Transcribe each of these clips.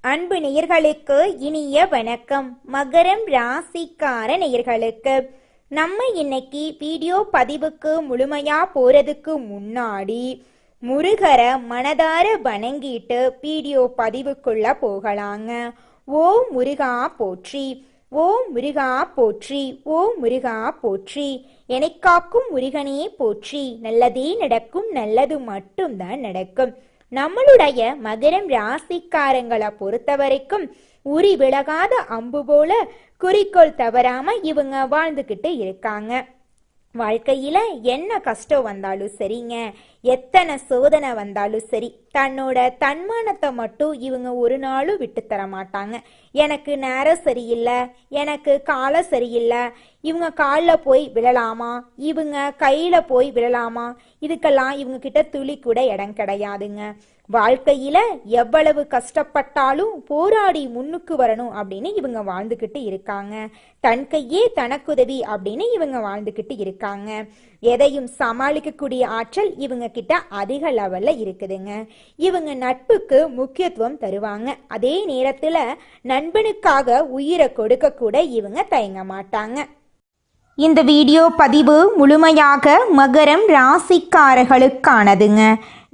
அன்பு நேயர்களுக்கு இனிய வணக்கம். மகரம் ராசிக்கார நேயர்களுக்கு நம்ம இன்னைக்கு வீடியோ பதிவுக்கு முழுமையா போறதுக்கு முன்னாடி முருகரை மனதார வணங்கிட்டு வீடியோ பதிவுக்குள்ள போகலாங்க. ஓ முருகா போற்றி, ஓ முருகா போற்றி, ஓ முருகா போற்றி, என்னை காக்கும் முருகனே போற்றி. நல்லதே நடக்கும், நல்லது மட்டும்தான் நடக்கும். நம்மளுடைய மகரம் ராசிக்காரங்களை பொறுத்த வரைக்கும் உரி விலகாத அம்பு போல குறிக்கோள் தவறாம இவங்க வாழ்ந்துகிட்டு இருக்காங்க. வாழ்க்கையில என்ன கஷ்டம் வந்தாலும் சரிங்க, எத்தனை சோதனை வந்தாலும் சரி, தன்னோட தன்மானத்தை மட்டும் இவங்க ஒரு நாளும் விட்டு தர மாட்டாங்க. எனக்கு நேரம் சரியில்லை, எனக்கு காலம் சரியில்லை, இவங்க காலில் போய் விழலாமா, இவங்க கையில போய் விழலாமா, இதுக்கெல்லாம் இவங்க கிட்ட துளி கூட இடம் கிடையாதுங்க. வாழ்க்கையில எவ்வளவு கஷ்டப்பட்டாலும் போராடி முன்னுக்கு வரணும் அப்படின்னு இவங்க வாழ்ந்துகிட்டு இருக்காங்க. தன் கையே தனக்குதவி அப்படின்னு இவங்க வாழ்ந்துகிட்டு இருக்காங்க. எதையும் சமாளிக்கக்கூடிய ஆற்றல் இவங்க கிட்ட அதிக லெவல்ல இருக்குதுங்க. இவங்க நட்புக்கு முக்கியத்துவம் தருவாங்க. அதே நேரத்துல நண்பனுக்காக உயிரை கொடுக்க கூட இவங்க தயங்க மாட்டாங்க. இந்த வீடியோ பதிவு முழுமையாக மகரம் ராசிக்காரர்களுக்கானதுங்க.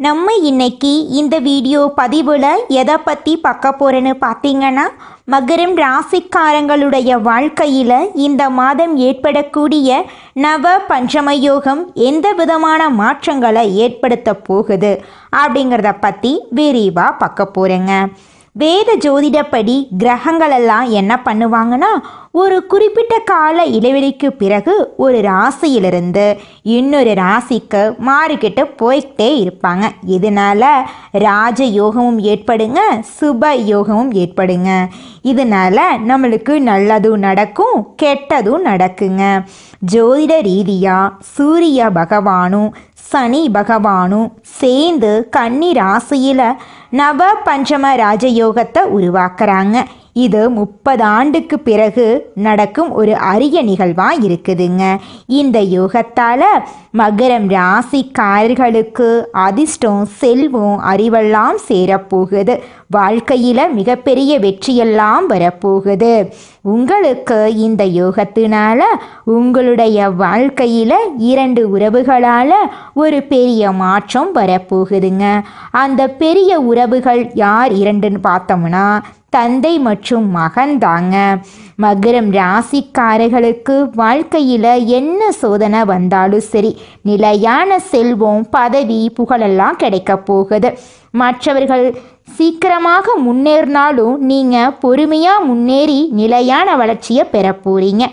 நம்ம இன்னைக்கு இந்த வீடியோ பதிவில் எதை பற்றி பார்க்க போகிறேன்னு பார்த்தீங்கன்னா, மகரம் ராசிக்காரங்களுடைய வாழ்க்கையில் இந்த மாதம் ஏற்படக்கூடிய நவ பஞ்சமயோகம் எந்த விதமான மாற்றங்களை ஏற்படுத்த போகுது அப்படிங்கிறத பற்றி விரிவாக பார்க்க போகிறேங்க. வேத ஜோதிடப்படி கிரகங்களெல்லாம் என்ன பண்ணுவாங்கன்னா, ஒரு குறிப்பிட்ட கால இடைவெளிக்கு பிறகு ஒரு ராசியிலிருந்து இன்னொரு ராசிக்கு மாறிக்கிட்டு போய்கிட்டே இருப்பாங்க. இதனால ராஜ யோகமும் ஏற்படுங்க, சுப யோகமும் ஏற்படுங்க. இதனால நம்மளுக்கு நல்லதும் நடக்கும், கெட்டதும் நடக்குங்க. ஜோதிட ரீதியா சூரிய பகவானும் சனி பகவானும் சேர்ந்து கன்னி ராசியில நவ பஞ்சம ராஜயோகத்தை உருவாக்குறாங்க. இது 30 ஆண்டுக்கு பிறகு நடக்கும் ஒரு அரிய நிகழ்வா இருக்குதுங்க. இந்த யோகத்தால மகரம் ராசிக்காரர்களுக்கு அதிர்ஷ்டம், செல்வம், அறிவெல்லாம் சேரப்போகுது. வாழ்க்கையில மிகப்பெரிய வெற்றியெல்லாம் வரப்போகுது. உங்களுக்கு இந்த யோகத்தினால உங்களுடைய வாழ்க்கையில 2 உறவுகளால ஒரு பெரிய மாற்றம் வரப்போகுதுங்க. அந்த பெரிய உறவுகள் யார் 2ன்னு பார்த்தோம்னா, தந்தை மற்றும் மகன் தாங்க. மகரம் ராசிக்காரர்களுக்கு வாழ்க்கையில் என்ன சோதனை வந்தாலும் சரி, நிலையான செல்வம், பதவி, புகழெல்லாம் கிடைக்க போகுது. மற்றவர்கள் சீக்கிரமாக முன்னேறினாலும் நீங்கள் பொறுமையாக முன்னேறி நிலையான வளர்ச்சியை பெற போகிறீங்க.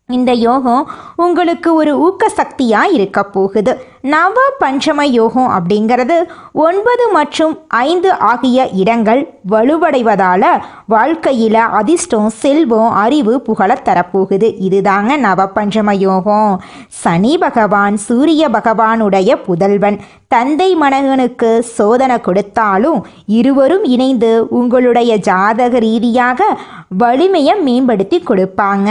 இந்த யோகம் உங்களுக்கு ஒரு ஊக்க சக்தியாக இருக்க போகுது. நவ பஞ்சம யோகம் அப்படிங்கிறது 9 மற்றும் 5 ஆகிய இடங்கள் வலுவடைவதால் வாழ்க்கையில் அதிர்ஷ்டம், செல்வம், அறிவு, புகழ தரப்போகுது. இதுதாங்க நவ பஞ்சம யோகம். சனி பகவான் சூரிய பகவானுடைய புதல்வன். தந்தை மகனுக்கு சோதனை கொடுத்தாலும் இருவரும் இணைந்து உங்களுடைய ஜாதக ரீதியாக வலிமையை மேம்படுத்தி கொடுப்பாங்க.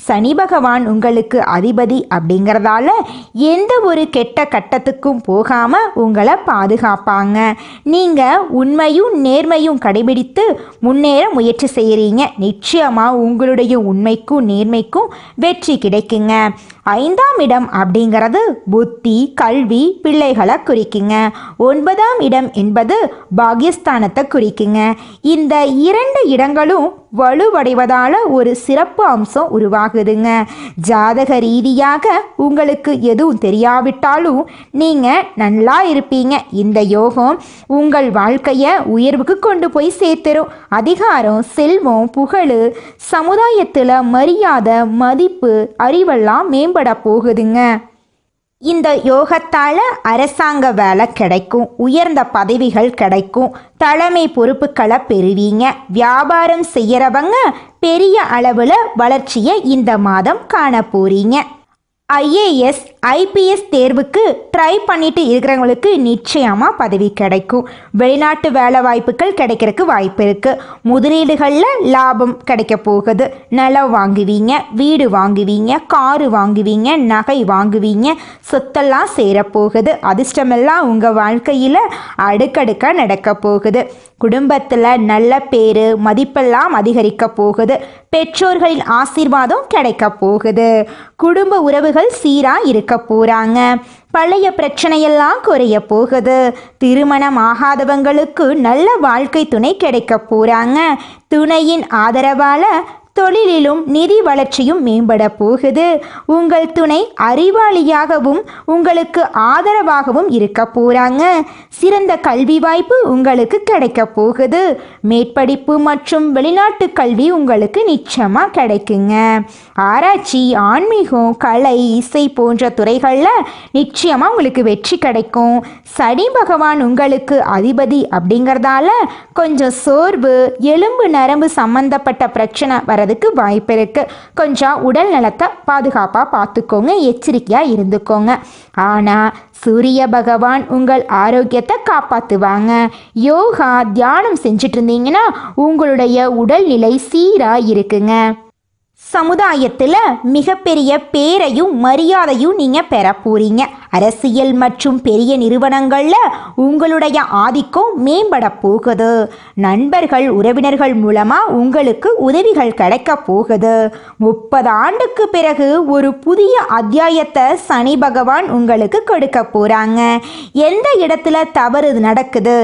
சனி பகவான் உங்களுக்கு அதிபதி அப்படிங்கிறதால எந்த ஒரு கெட்ட கட்டத்துக்கும் போகாம உங்களை பாதுகாப்பாங்க. நீங்க உண்மையும் நேர்மையும் கடைபிடித்து முன்னேற முயற்சி செய்கிறீங்க. நிச்சயமா உங்களுடைய உண்மைக்கும் நேர்மைக்கும் வெற்றி கிடைக்குங்க. 5ஆம் இடம் அப்படிங்கிறது புத்தி, கல்வி, பிள்ளைகளை குறிக்குங்க. 9ஆம் இடம் என்பது பாகியஸ்தானத்தை குறிக்குங்க. இந்த 2 இடங்களும் வலுவடைவதால ஒரு சிறப்பு அம்சம் உருவாகுதுங்க. ஜாதக ரீதியாக உங்களுக்கு எதுவும் தெரியாவிட்டாலும் நீங்க நல்லா இருப்பீங்க. இந்த யோகம் உங்கள் வாழ்க்கையை உயர்வுக்கு கொண்டு போய் சேர்த்துரும். அதிகாரம், செல்வம், புகழ், சமுதாயத்தில் மரியாதை, மதிப்பு, அறிவெல்லாம் மேம்பட போகுதுங்க. இந்த யோகத்தால் அரசாங்க வேலை கிடைக்கும், உயர்ந்த பதவிகள் கிடைக்கும், தலைமை பொறுப்புகளை பெறுவீங்க. வியாபாரம் செய்கிறவங்க பெரிய அளவில் வளர்ச்சியை இந்த மாதம் காண போறீங்க. IAS, ஐபிஎஸ் தேர்வுக்கு ட்ரை பண்ணிட்டு இருக்கிறவங்களுக்கு நிச்சயமாக பதவி கிடைக்கும். வெளிநாட்டு வேலை வாய்ப்புகள் கிடைக்கிறதுக்கு வாய்ப்பு இருக்குது. முதலீடுகளில் லாபம் கிடைக்க போகுது. நிலம் வாங்குவீங்க, வீடு வாங்குவீங்க, காரு வாங்குவீங்க, நகை வாங்குவீங்க, சொத்தெல்லாம் சேரப்போகுது. அதிர்ஷ்டமெல்லாம் உங்கள் வாழ்க்கையில் அடுக்கடுக்காக நடக்க போகுது. குடும்பத்தில் நல்ல பேரு மதிப்பெல்லாம் அதிகரிக்க போகுது. பெற்றோர்களின் ஆசீர்வாதம் கிடைக்க போகுது. குடும்ப உறவுகள் சீராக இருக்க போகிறாங்க. பழைய பிரச்சனையெல்லாம் குறைய போகுது. திருமணம் ஆகாதவங்களுக்கு நல்ல வாழ்க்கை துணை கிடைக்க போகிறாங்க. துணையின் ஆதரவால் தொழிலிலும் நிதி வளர்ச்சியும் மேம்பட போகுது. உங்கள் துணை அறிவாளியாகவும் உங்களுக்கு ஆதரவாகவும் இருக்க போகிறாங்க. சிறந்த கல்வி வாய்ப்பு உங்களுக்கு கிடைக்க போகுது. மேற்படிப்பு மற்றும் வெளிநாட்டு கல்வி உங்களுக்கு நிச்சயமாக கிடைக்குங்க. ஆராய்ச்சி, ஆன்மீகம், கலை, இசை போன்ற துறைகளில் நிச்சயமாக உங்களுக்கு வெற்றி கிடைக்கும். சனி பகவான் உங்களுக்கு அதிபதி அப்படிங்கிறதால கொஞ்சம் சோர்வு, எலும்பு நரம்பு சம்பந்தப்பட்ட பிரச்சனை வர வாய்ப்பு இருக்கு. கொஞ்சம் உடல் நலத்தை பாதுகாப்பாக பார்த்துக்கோங்க, எச்சரிக்கையாக இருந்துக்கோங்க. ஆனால் சூரிய பகவான் உங்கள் ஆரோக்கியத்தை காப்பாற்றுவாங்க. யோகா, தியானம் செஞ்சுட்டு இருந்தீங்கன்னா உங்களுடைய உடல்நிலை சீராக இருக்குங்க. சமுதாயத்தில் மிகப்பெரிய பேரையும் மரியாதையும் நீங்கள் பெற போறீங்க. அரசியல் மற்றும் பெரிய நிறுவனங்களில் உங்களுடைய ஆதிக்கம் மேம்பட போகுது. நண்பர்கள், உறவினர்கள் மூலமாக உங்களுக்கு உதவிகள் கிடைக்க போகுது. 30 ஆண்டுக்கு பிறகு ஒரு புதிய அத்தியாயத்தை சனி பகவான் உங்களுக்கு கொடுக்க போகிறாங்க. எந்த இடத்துல தவறு நடக்குது,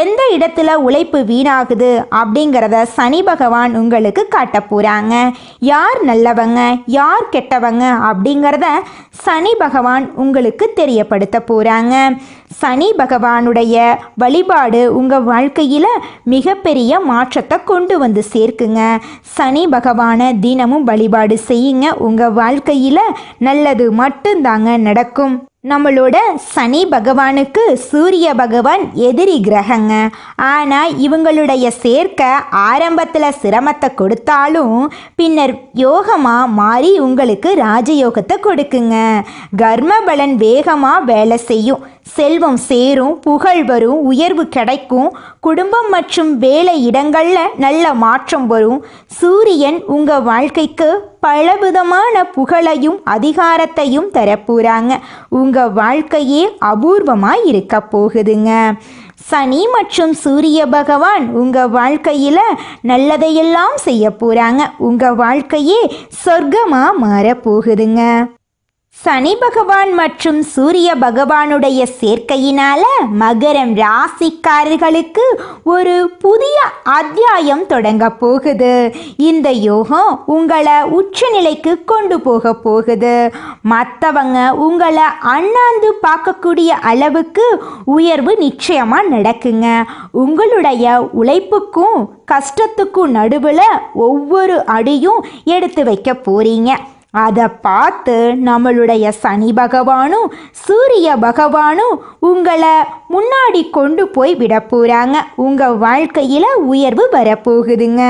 எந்த இடத்துல உழைப்பு வீணாகுது அப்படிங்கிறத சனி பகவான் உங்களுக்கு காட்ட போகிறாங்க. யார் நல்லவங்க, யார் கெட்டவங்க அப்படிங்கிறத சனி பகவான் உங்களுக்கு தெரியப்படுத்த போகிறாங்க. சனி பகவானுடைய வழிபாடு உங்கள் வாழ்க்கையில் மிகப்பெரிய மாற்றத்தை கொண்டு வந்து சேர்க்குங்க. சனி பகவானை தினமும் வழிபாடு செய்யுங்க. உங்கள் வாழ்க்கையில் நல்லது மட்டும்தாங்க நடக்கும். நம்மளோட சனி பகவானுக்கு சூரிய பகவான் எதிரி கிரகங்க. ஆனால் இவங்களுடைய சேர்க்கை ஆரம்பத்தில் சிரமத்தை கொடுத்தாலும் பின்னர் யோகமாக மாறி உங்களுக்கு ராஜயோகத்தை கொடுக்குங்க. கர்ம பலன் வேகமாக வேலை செய்யும். செல்வம் சேரும், புகழ் வரும், உயர்வு கிடைக்கும். குடும்பம் மற்றும் வேலை இடங்களில் நல்ல மாற்றம் வரும். சூரியன் உங்கள் வாழ்க்கைக்கு பலவிதமான புகழையும் அதிகாரத்தையும் தரப்போகிறாங்க. உங்கள் வாழ்க்கையே அபூர்வமாக இருக்க போகுதுங்க. சனி மற்றும் சூரிய பகவான் உங்கள் வாழ்க்கையில் நல்லதையெல்லாம் செய்ய போகிறாங்க. உங்கள் வாழ்க்கையே சொர்க்கமாக மாறப்போகுதுங்க. சனி பகவான் மற்றும் சூரிய பகவானுடைய சேர்க்கையினால மகரம் ராசிக்காரர்களுக்கு ஒரு புதிய அத்தியாயம் தொடங்க போகுது. இந்த யோகம் உங்களை உச்சநிலைக்கு கொண்டு போக போகுது. மற்றவங்க உங்களை அண்ணாந்து பார்க்கக்கூடிய அளவுக்கு உயர்வு நிச்சயமாக நடக்குங்க. உங்களுடைய உழைப்புக்கும் கஷ்டத்துக்கும் நடுவில் ஒவ்வொரு அடியும் எடுத்து வைக்க போறீங்க. அதை பார்த்து நம்மளுடைய சனி பகவானும் சூரிய பகவானும் உங்களை முன்னாடி கொண்டு போய் விட போகிறாங்க. உங்கள் வாழ்க்கையில் உயர்வு வரப்போகுதுங்க.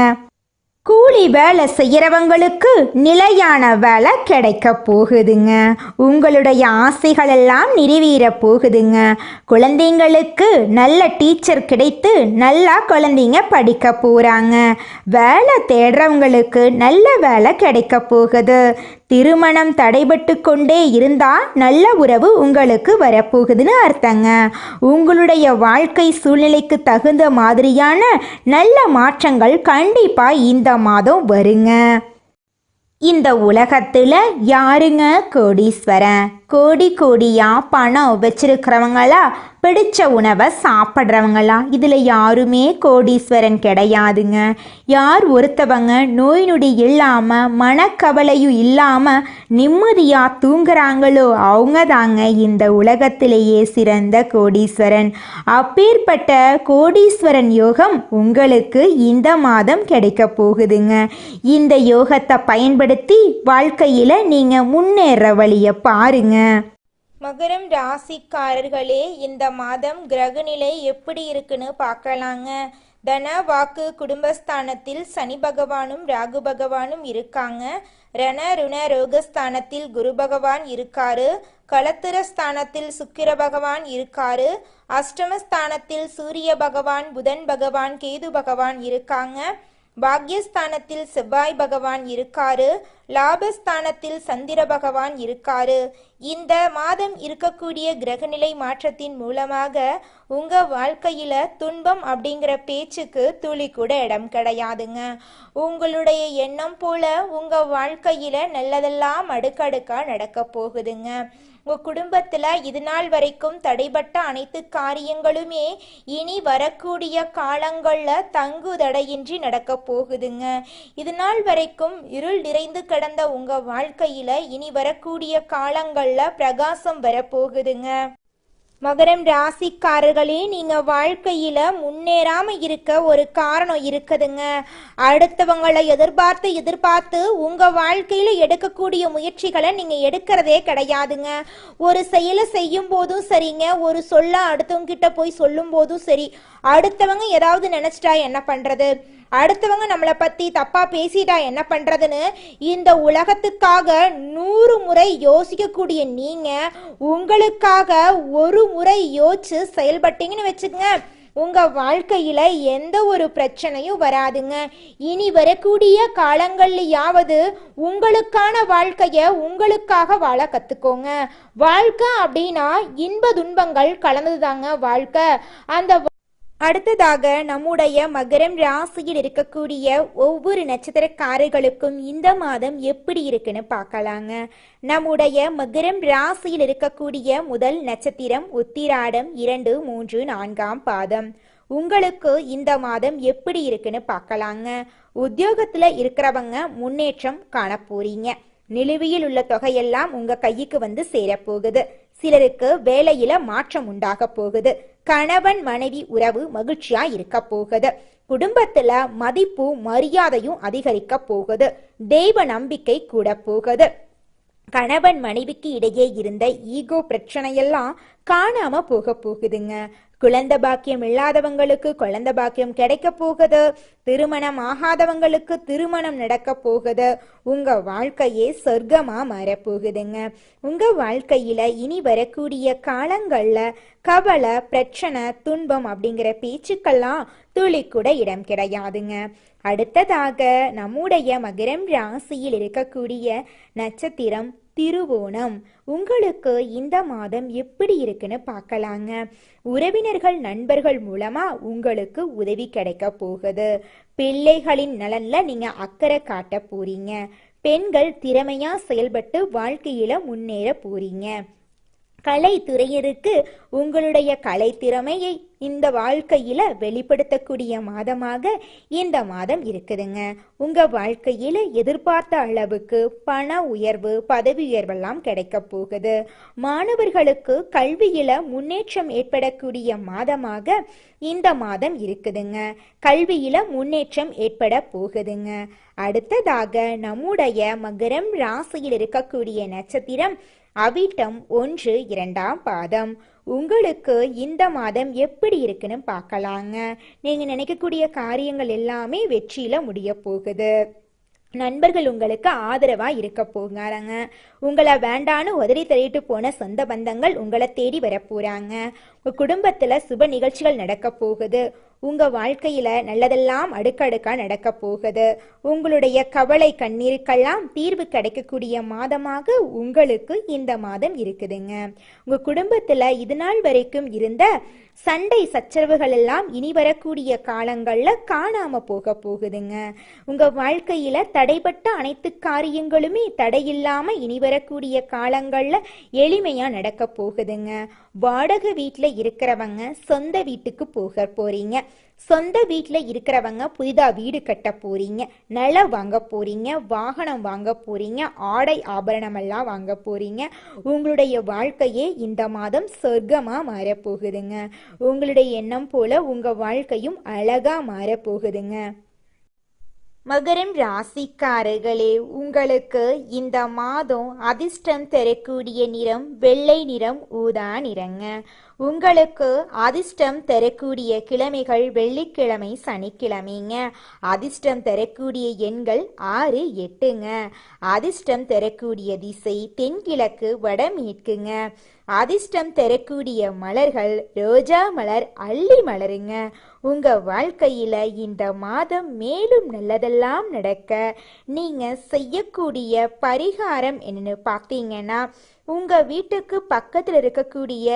கூலி வேலை செய்கிறவங்களுக்கு நிலையான வேலை கிடைக்க போகுதுங்க. உங்களுடைய ஆசைகள் எல்லாம் நிறைவேற போகுதுங்க. குழந்தைங்களுக்கு நல்ல டீச்சர் கிடைத்து நல்லா குழந்தைங்க படிக்க போகிறாங்க. வேலை தேடுறவங்களுக்கு நல்ல வேலை கிடைக்க போகுது. திருமணம் தடைபட்டு கொண்டே இருந்தால் நல்ல உறவு உங்களுக்கு வரப்போகுதுன்னு அர்த்தங்க. உங்களுடைய வாழ்க்கை சூழ்நிலைக்கு தகுந்த மாதிரியான நல்ல மாற்றங்கள் கண்டிப்பாக இந்த மாதம் வருங்க. இந்த உலகத்தில் யாருங்க கோடீஸ்வரன்? கோடி கோடியாக பணம் வச்சிருக்கிறவங்களா, பிடிச்ச உணவை சாப்பிட்றவங்களா? இதில் யாருமே கோடீஸ்வரன் கிடையாதுங்க. யார் ஒருத்தவங்க நோய் நொடி இல்லாமல் மனக்கவலையும் இல்லாமல் நிம்மதியாக தூங்குறாங்களோ அவங்க தாங்க இந்த உலகத்திலேயே சிறந்த கோடீஸ்வரன். அப்பேற்பட்ட கோடீஸ்வரன் யோகம் உங்களுக்கு இந்த மாதம் கிடைக்க போகுதுங்க. இந்த யோகத்தை பயன்படுத்தி வாழ்க்கையில் நீங்கள் முன்னேற வழியை பாருங்க. மகரம் ராசிக்காரர்களே, இந்த மாதம் கிரகநிலை எப்படி இருக்குன்னு பார்க்கலாங்க. தன வாக்கு குடும்பஸ்தானத்தில் சனி பகவானும் ராகு பகவானும் இருக்காங்க. ரண ருண ரோகஸ்தானத்தில் குரு பகவான் இருக்காரு. களத்திரஸ்தானத்தில் சுக்கிர பகவான் இருக்காரு. அஷ்டமஸ்தானத்தில் சூரிய பகவான், புதன் பகவான், கேது பகவான் இருக்காங்க. பாக்யஸ்தானத்தில் செவ்வாய் பகவான் இருக்காரு. லாபஸ்தானத்தில் சந்திர பகவான் இருக்காரு. இந்த மாதம் இருக்கக்கூடிய கிரகநிலை மாற்றத்தின் மூலமாக உங்க வாழ்க்கையில துன்பம் அப்படிங்கிற பேச்சுக்கு துளி கூட இடம் கிடையாதுங்க. உங்களுடைய எண்ணம் போல உங்க வாழ்க்கையில நல்லதெல்லாம் அடுக்கடுக்கா நடக்க போகுதுங்க. உங்க குடும்பத்துல இது நாள் வரைக்கும் தடைபட்ட அனைத்து காரியங்களுமே இனி வரக்கூடிய காலங்கள்ல தங்கு தடையின்றி நடக்க போகுதுங்க. இது நாள் வரைக்கும் இருள் நிறைந்து கிடந்த உங்க வாழ்க்கையில இனி வரக்கூடிய காலங்கள்ல பிரகாசம் வரப்போகுதுங்க. மகரம் ராசிக்காரர்களே, நீங்க வாழ்க்கையில முன்னேறாம இருக்க ஒரு காரணம் இருக்குதுங்க. அடுத்தவங்களை எதிர்பார்த்து உங்க வாழ்க்கையில எடுக்கக்கூடிய முயற்சிகளை நீங்க எடுக்கிறதே கிடையாதுங்க. ஒரு செயலை செய்யும் போதும் சரிங்க, ஒரு சொல்ல அடுத்தவங்க கிட்ட போய் சொல்லும் போதும் சரி, அடுத்தவங்க ஏதாவது நினைச்சிட்டா என்ன பண்றது, அடுத்தவங்க நம்மளை பத்தி தப்பா பேசிட்டா என்ன பண்றதுன்னு இந்த உலகத்துக்காக 100 முறை யோசிக்கக்கூடிய நீங்க உங்களுக்காக ஒரு முறை யோசிச்சு செயல்பட்டீங்கன்னு வச்சுக்கங்க, உங்க வாழ்க்கையில எந்த ஒரு பிரச்சனையும் வராதுங்க. இனி வரக்கூடிய காலங்கள்லயாவது உங்களுக்கான வாழ்க்கைய உங்களுக்காக வாழ கத்துக்கோங்க. வாழ்க்கை அப்படின்னா இன்ப துன்பங்கள் கலந்ததுதாங்க வாழ்க்கை. அந்த அடுத்ததாக நம்முடைய மகரம் ராசியில் இருக்கக்கூடிய ஒவ்வொரு நட்சத்திரக்காரர்களுக்கும் இந்த மாதம் எப்படி இருக்குன்னு பார்க்கலாங்க. நம்முடைய மகரம் ராசியில் இருக்கக்கூடிய முதல் நட்சத்திரம் உத்திராடம் 2, 3, 4ஆம் பாதம். உங்களுக்கு இந்த மாதம் எப்படி இருக்குன்னு பார்க்கலாங்க. உத்தியோகத்துல இருக்கிறவங்க முன்னேற்றம் காண போறீங்க. நிலுவையில் உள்ள தொகையெல்லாம் உங்க கைக்கு வந்து சேரப்போகுது. சிலருக்கு வேலையில மாற்றம் உண்டாக போகுது. கணவன் மனைவி உறவு மகிழ்ச்சியா இருக்க போகுது. குடும்பத்துல மதிப்பு மரியாதையும் அதிகரிக்க போகுது. தெய்வ நம்பிக்கை கூட போகுது. கணவன் மனைவிக்கு இடையே இருந்த ஈகோ பிரச்சனையெல்லாம் காணாம போகுதுங்க. குழந்தை பாக்கியம் இல்லாதவங்களுக்கு குழந்தை பாக்கியம் கிடைக்க போகுது. திருமணம் ஆகாதவங்களுக்கு திருமணம் நடக்க போகுது. உங்க வாழ்க்கையே சொர்க்கமா மாறப்போகுதுங்க. உங்க வாழ்க்கையில இனி வரக்கூடிய காலங்கள்ல கவலை, பிரச்சனை, துன்பம் அப்படிங்கிற பேச்சுக்கெல்லாம் துளி கூட இடம் கிடையாதுங்க. அடுத்ததாக நம்முடைய மகரம் ராசியில் இருக்கக்கூடிய நட்சத்திரம் திருவோணம். உங்களுக்கு இந்த மாதம் எப்படி இருக்குன்னு பார்க்கலாங்க. உறவினர்கள் நண்பர்கள் மூலமா உங்களுக்கு உதவி கிடைக்க போகுது. பிள்ளைகளின் நலன்ல நீங்க அக்கறை காட்ட போறீங்க. பெண்கள் திறமையா செயல்பட்டு வாழ்க்கையில முன்னேற போறீங்க. கலைத்துறையினருக்கு உங்களுடைய கலைத்திறமையை இந்த வாழ்க்கையில வெளிப்படுத்தக்கூடிய மாதமாக இந்த மாதம் இருக்குதுங்க. உங்க வாழ்க்கையில எதிர்பார்த்த அளவுக்கு பண உயர்வு, பதவி உயர்வெல்லாம் கிடைக்க போகுது. மாணவர்களுக்கு கல்வியில முன்னேற்றம் ஏற்படக்கூடிய மாதமாக இந்த மாதம் இருக்குதுங்க. கல்வியில முன்னேற்றம் ஏற்பட போகுதுங்க. அடுத்ததாக நம்முடைய மகரம் ராசியில் இருக்கக்கூடிய நட்சத்திரம் அவிட்டம் 1, 2ஆம் பாதம். உங்களுக்கு இந்த மாதம் எப்படி இருக்குன்னு பார்க்கலாங்க. நீங்க நினைக்கக்கூடிய காரியங்கள் எல்லாமே வெற்றியில முடிய போகுது. நண்பர்கள் உங்களுக்கு ஆதரவா இருக்க போகிறாங்க. உங்களை வேண்டான்னு உதறி தள்ளிட்டு போன சொந்த பந்தங்கள் உங்களை தேடி வர போறாங்க. உங்க குடும்பத்துல சுப நிகழ்ச்சிகள் நடக்க போகுது. உங்க வாழ்க்கையில நல்லதெல்லாம் அடுக்கடுக்கா நடக்க போகுது. உங்களுடைய கவலை கண்ணீருக்கெல்லாம் தீர்வு கிடைக்கக்கூடிய மாதமாக உங்களுக்கு இந்த மாதம் இருக்குதுங்க. உங்க குடும்பத்துல இது நாள் வரைக்கும் இருந்த சண்டை சச்சரவுகள் எல்லாம் இனி வரக்கூடிய காலங்கள்ல காணாம போகுதுங்க. உங்க வாழ்க்கையில தடைப்பட்ட அனைத்து காரியங்களுமே தடையில்லாம இனி வரக்கூடிய காலங்கள்ல எளிமையா நடக்க போகுதுங்க. வாடகை வீட்டுல இருக்கிறவங்க சொந்த வீட்டுக்கு போறீங்க. சொந்த வீட்டில் இருக்கிறவங்க புதிதா வீடு கட்ட போறீங்க. நிலம் வாங்க போறீங்க. வாகனம் வாங்க போறீங்க. ஆடை ஆபரணம் எல்லாம் வாங்க போறீங்க. உங்களுடைய வாழ்க்கையே இந்த மாதம் சொர்க்கமா மாறப்போகுதுங்க. உங்களுடைய எண்ணம் போல உங்க வாழ்க்கையும் அழகா மாறப்போகுதுங்க. மகரம் ராசிக்காரர்களே, உங்களுக்கு இந்த மாதம் அதிர்ஷ்டம் தரக்கூடிய நிறம் வெள்ளை நிறம், ஊதா நிறங்க. உங்களுக்கு அதிர்ஷ்டம் தரக்கூடிய கிழமைகள் வெள்ளிக்கிழமை, சனிக்கிழமைங்க. அதிர்ஷ்டம் தரக்கூடிய எண்கள் 6, 8ங்க. அதிர்ஷ்டம் தரக்கூடிய திசை தென்கிழக்கு, வடமேற்குங்க. அதிர்ஷ்டம் தரக்கூடிய மலர்கள் ரோஜா மலர், அல்லி மலருங்க. உங்க வாழ்க்கையில இந்த மாதம் மேலும் நல்லதெல்லாம் நடக்க நீங்க செய்யக்கூடிய பரிகாரம் என்னன்னு பார்த்தீங்கன்னா, உங்க வீட்டுக்கு பக்கத்துல இருக்கக்கூடிய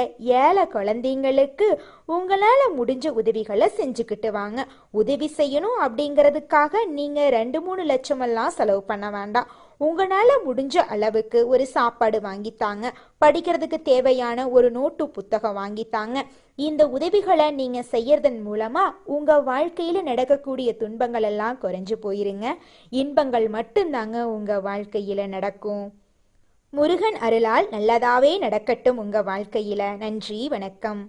ஏழை குழந்தைங்களுக்கு உங்களால முடிஞ்ச உதவிகளை செஞ்சுக்கிட்டு வாங்க. உதவி செய்யணும் அப்படிங்கிறதுக்காக நீங்க 2-3 லட்சமெல்லாம் செலவு பண்ண வேண்டாம். உங்களால முடிஞ்ச அளவுக்கு ஒரு சாப்பாடு வாங்கித்தாங்க, படிக்கிறதுக்கு தேவையான ஒரு நோட்டு புத்தகம் வாங்கித்தாங்க. இந்த உதவிகளை நீங்க செய்யறதன் மூலமா உங்க வாழ்க்கையில நடக்கக்கூடிய துன்பங்கள் எல்லாம் குறைஞ்சு போயிருங்க. இன்பங்கள் மட்டும்தாங்க உங்க வாழ்க்கையில நடக்கும். முருகன் அருளால் நல்லதாவே நடக்கட்டும் உங்க வாழ்க்கையில. நன்றி, வணக்கம்.